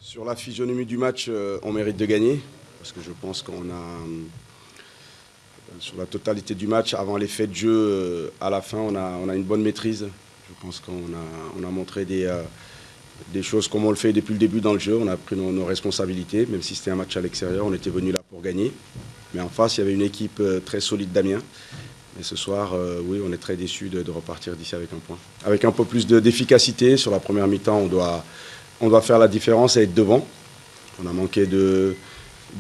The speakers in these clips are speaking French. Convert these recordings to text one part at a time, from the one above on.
Sur la physionomie du match, on mérite de gagner, parce que je pense qu'on a, sur la totalité du match, avant l'effet de jeu, à la fin, on a une bonne maîtrise. Je pense qu'on a montré des choses comme on le fait depuis le début dans le jeu. On a pris nos responsabilités, même si c'était un match à l'extérieur, on était venu là pour gagner. Mais en face, il y avait une équipe très solide d'Amiens. Et ce soir, oui, on est très déçus de repartir d'ici avec un point. Avec un peu plus d'efficacité, sur la première mi-temps, on doit faire la différence et être devant. On a manqué de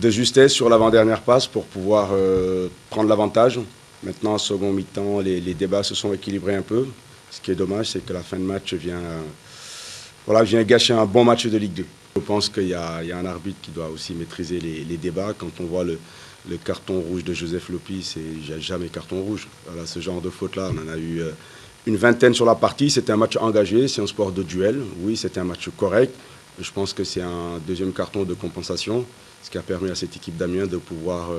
justesse sur l'avant-dernière passe pour pouvoir prendre l'avantage. Maintenant, en second mi-temps, les débats se sont équilibrés un peu. Ce qui est dommage, c'est que la fin de match vient gâcher un bon match de Ligue 2. Je pense qu'il y a un arbitre qui doit aussi maîtriser les débats. Quand on voit le carton rouge de Joseph Lopi, c'est jamais carton rouge. Voilà, ce genre de faute-là, on en a eu une vingtaine sur la partie. C'était un match engagé, c'est un sport de duel. Oui, c'était un match correct. Je pense que c'est un deuxième carton de compensation, ce qui a permis à cette équipe d'Amiens de pouvoir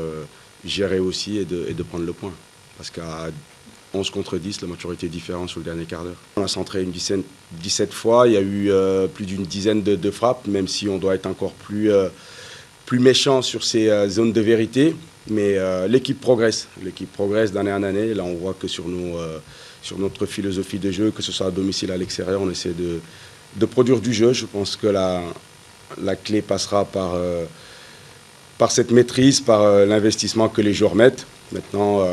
gérer aussi et de prendre le point. Parce qu'à 11 contre 10, la maturité est différente sur le dernier quart d'heure. On a centré 17 fois, il y a eu plus d'une dizaine de frappes, même si on doit être encore plus méchant sur ces zones de vérité. Mais l'équipe progresse d'année en année. Là, on voit que sur notre philosophie de jeu, que ce soit à domicile ou à l'extérieur, on essaie de produire du jeu. Je pense que la clé passera par cette maîtrise, par l'investissement que les joueurs mettent. Maintenant,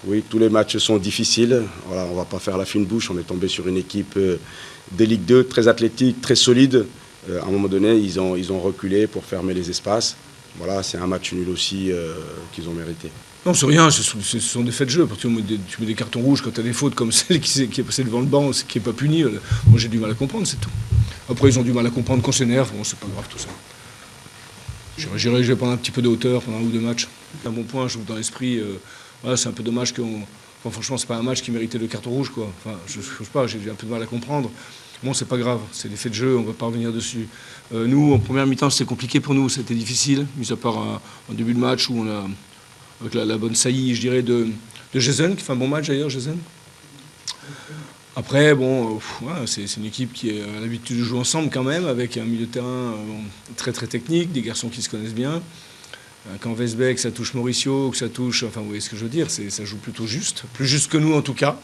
oui, tous les matchs sont difficiles. Voilà, on ne va pas faire la fine bouche. On est tombé sur une équipe de Ligue 2 très athlétique, très solide. À un moment donné, ils ont reculé pour fermer les espaces. Voilà, c'est un match nul aussi qu'ils ont mérité. Non, c'est rien, ce sont des faits de jeu. À partir du moment où tu mets des cartons rouges quand tu as des fautes comme celle qui est passée devant le banc, qui n'est pas punie, moi j'ai du mal à comprendre, c'est tout. Après, ils ont du mal à comprendre qu'on s'énerve. Bon, c'est pas grave tout ça. Je vais prendre un petit peu de hauteur pendant un ou deux matchs. Un bon point, je trouve, dans l'esprit. Voilà, c'est un peu dommage qu'on. Enfin, franchement, c'est pas un match qui méritait le carton rouge, quoi. Enfin, je sais pas, j'ai un peu de mal à comprendre. Bon, c'est pas grave, c'est des faits de jeu, on va pas revenir dessus. Nous, en première mi-temps, c'était compliqué pour nous, c'était difficile, mis à part un début de match où on a, avec la bonne saillie, je dirais, de Jason, qui fait un bon match d'ailleurs, Jason. Après, bon, ouais, c'est une équipe qui a l'habitude de jouer ensemble quand même, avec un milieu de terrain très très technique, des garçons qui se connaissent bien. Quand Westbeck, ça touche Mauricio, que ça touche, enfin vous voyez ce que je veux dire, ça joue plutôt juste, plus juste que nous en tout cas.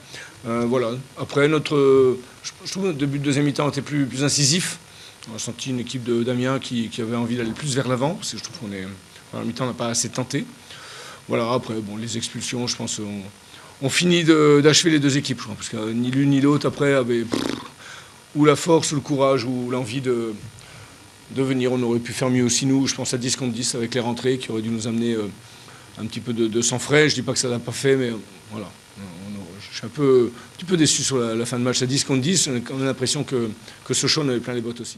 Voilà. Après, je trouve que le début de deuxième mi-temps était plus incisif. On a senti une équipe d'Amiens qui avait envie d'aller plus vers l'avant, parce que je trouve qu'on est, en mi-temps, on n'a pas assez tenté. Voilà, après, bon, les expulsions, je pense, on finit d'achever les deux équipes, je crois, parce que ni l'une ni l'autre, après, avaient ou la force, ou le courage, ou l'envie de venir. On aurait pu faire mieux aussi, nous, je pense à 10 contre 10 avec les rentrées, qui auraient dû nous amener un petit peu de sang frais. Je ne dis pas que ça ne l'a pas fait, mais voilà. Je suis un petit peu déçu sur la fin de match à 10 contre 10. On a l'impression que Sochaux en avait plein les bottes aussi.